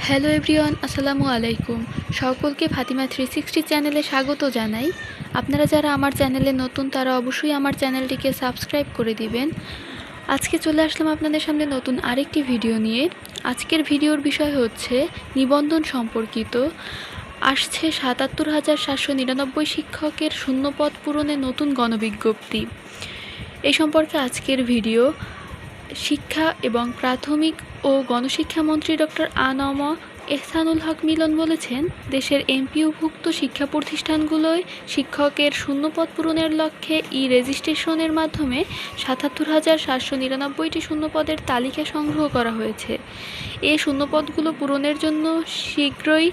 Hello everyone, আসসালামু আলাইকুম। সকলকে ফাতিমা 360 চ্যানেলে স্বাগত জানাই। আপনারা যারা আমার চ্যানেলে নতুন তারা অবশ্যই আমার চ্যানেলটিকে সাবস্ক্রাইব করে দিবেন। আজকে চলে আসলাম আপনাদের সামনে নতুন আরেকটি ভিডিও নিয়ে। আজকের ভিডিওর বিষয় হচ্ছে নিবন্ধন সম্পর্কিত। আসছে ৭৭,৭৯৯ শিক্ষকের শূন্যপদ পূরণে নতুন গণবিজ্ঞপ্তি। এই সম্পর্কে আজকের ভিডিও। শিক্ষা এবং প্রাথমিক ও গণশিক্ষামন্ত্রী ডক্টর আ.ন.ম এহসানুল হক মিলন বলেছেন, দেশের এমপিওভুক্ত শিক্ষা প্রতিষ্ঠানগুলোয় শিক্ষকের শূন্যপদ পূরণের লক্ষ্যে রেজিস্ট্রেশনের মাধ্যমে ৭৭,৭৯৯টি শূন্যপদের তালিকা সংগ্রহ করা হয়েছে। এই শূন্যপদগুলো পূরণের জন্য শীঘ্রই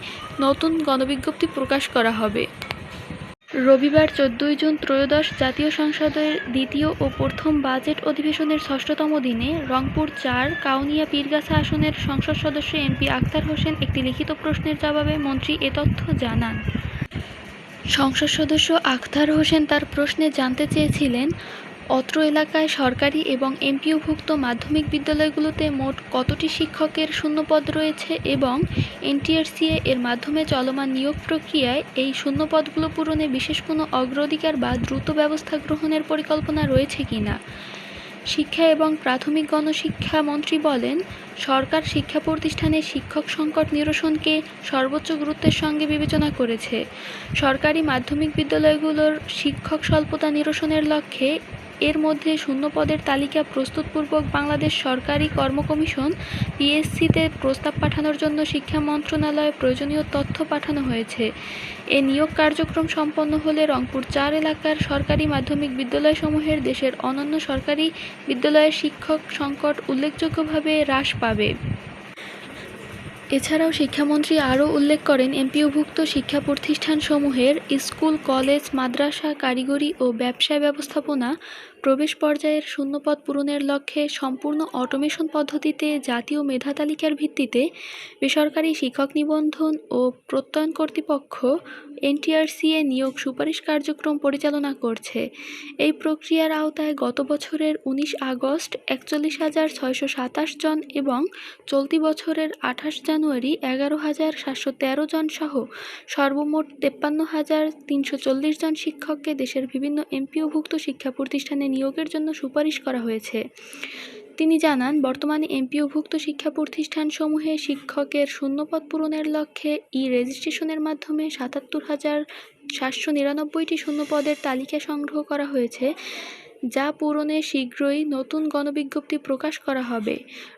নতুন গণবিজ্ঞপ্তি প্রকাশ করা হবে। রবিবার ১৪ জুন ত্রয়োদশ জাতীয় সংসদের দ্বিতীয় ও প্রথম বাজেট অধিবেশনের ৬ষ্ঠতম দিনে রংপুর-৪ কাউনিয়া পীরগাছা আসনের সংসদ সদস্য এমপি আখতার হোসেন একটি লিখিত প্রশ্নের জবাবে মন্ত্রী এ তথ্য জানান। সংসদ সদস্য আখতার হোসেন তার প্রশ্নে জানতে চেয়েছিলেন, অত্র এলাকায় সরকারি এবং এমপিওভুক্ত মাধ্যমিক বিদ্যালয়গুলোতে মোট কতটি শিক্ষকের শূন্যপদ রয়েছে এবং এনটিআরসিএ এর মাধ্যমে চলমান নিয়োগ প্রক্রিয়ায় এই শূন্যপদগুলো পূরণে বিশেষ কোনো অগ্রাধিকার বা দ্রুত ব্যবস্থা গ্রহণের পরিকল্পনা রয়েছে কিনা। শিক্ষা এবং প্রাথমিক গণশিক্ষা মন্ত্রী বলেন, সরকার শিক্ষা প্রতিষ্ঠানে শিক্ষক সংকট নিরসনকে সর্বোচ্চ গুরুত্বের সঙ্গে বিবেচনা করেছে। সরকারি মাধ্যমিক বিদ্যালয়গুলোর শিক্ষক স্বল্পতা নিরসনের লক্ষ্যে এর মধ্যে শূন্যপদের তালিকা প্রস্তুতপূর্বক বাংলাদেশ সরকারি কর্ম কমিশন পিএসসিতে প্রস্তাব পাঠানোর জন্য শিক্ষা মন্ত্রণালয়ে প্রয়োজনীয় তথ্য পাঠানো হয়েছে। এ নিয়োগ কার্যক্রম সম্পন্ন হলে রংপুর-৪ এলাকার সরকারি মাধ্যমিক বিদ্যালয়সমূহের দেশের অন্যান্য সরকারি বিদ্যালয়ের শিক্ষক সংকট উল্লেখযোগ্যভাবে হ্রাস পাবে। এছাড়াও শিক্ষামন্ত্রী আরও উল্লেখ করেন, এমপিওভুক্ত শিক্ষা প্রতিষ্ঠানসমূহের স্কুল, কলেজ, মাদ্রাসা, কারিগরি ও ব্যবসায় ব্যবস্থাপনা প্রবেশ পর্যায়ের শূন্যপদ পূরণের লক্ষ্যে সম্পূর্ণ অটোমেশন পদ্ধতিতে জাতীয় মেধা তালিকার ভিত্তিতে বেসরকারি শিক্ষক নিবন্ধন ও প্রত্যয়ন কর্তৃপক্ষ এনটিআরসিএ নিয়োগ সুপারিশ কার্যক্রম পরিচালনা করছে। এই প্রক্রিয়ার আওতায় গত বছরের ১৯ আগস্ট ৪১,৬২৭ জন এবং চলতি বছরের ২৮ জানুয়ারি ১১,৭১৩ জন সহ সর্বমোট ৫৩,৩৪০ জন শিক্ষককে দেশের বিভিন্ন এমপিওভুক্ত শিক্ষা প্রতিষ্ঠানে নিয়োগের জন্য সুপারিশ করা হয়েছে। তিনি জানান, বর্তমানে এমপিওভুক্ত শিক্ষা প্রতিষ্ঠানসমূহে শিক্ষকের শূন্যপদ পূরণের লক্ষ্যে রেজিস্ট্রেশনের মাধ্যমে ৭৭,৭৯৯টি শূন্যপদের তালিকা সংগ্রহ করা হয়েছে, যা পূরণে শীঘ্রই নতুন গণবিজ্ঞপ্তি প্রকাশ করা হবে।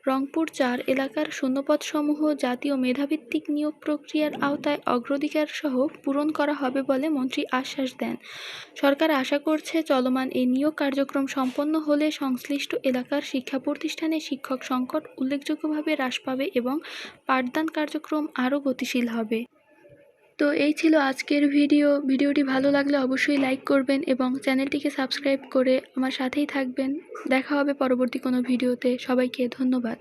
রংপুর-৪ এলাকার শূন্যপদসমূহ জাতীয় মেধাভিত্তিক নিয়োগ প্রক্রিয়ার আওতায় অগ্রাধিকারসহ পূরণ করা হবে বলে মন্ত্রী আশ্বাস দেন। সরকার আশা করছে, চলমান এই নিয়োগ কার্যক্রম সম্পন্ন হলে সংশ্লিষ্ট এলাকার শিক্ষা প্রতিষ্ঠানে শিক্ষক সংকট উল্লেখযোগ্যভাবে হ্রাস পাবে এবং পাঠদান কার্যক্রম আরও গতিশীল হবে। তো এই ছিল আজকের ভিডিওটি ভালো লাগলে অবশ্যই লাইক করবেন এবং চ্যানেলটিকে সাবস্ক্রাইব করে আমার সাথেই থাকবেন। দেখা হবে পরবর্তী কোনো ভিডিওতে। সবাইকে ধন্যবাদ।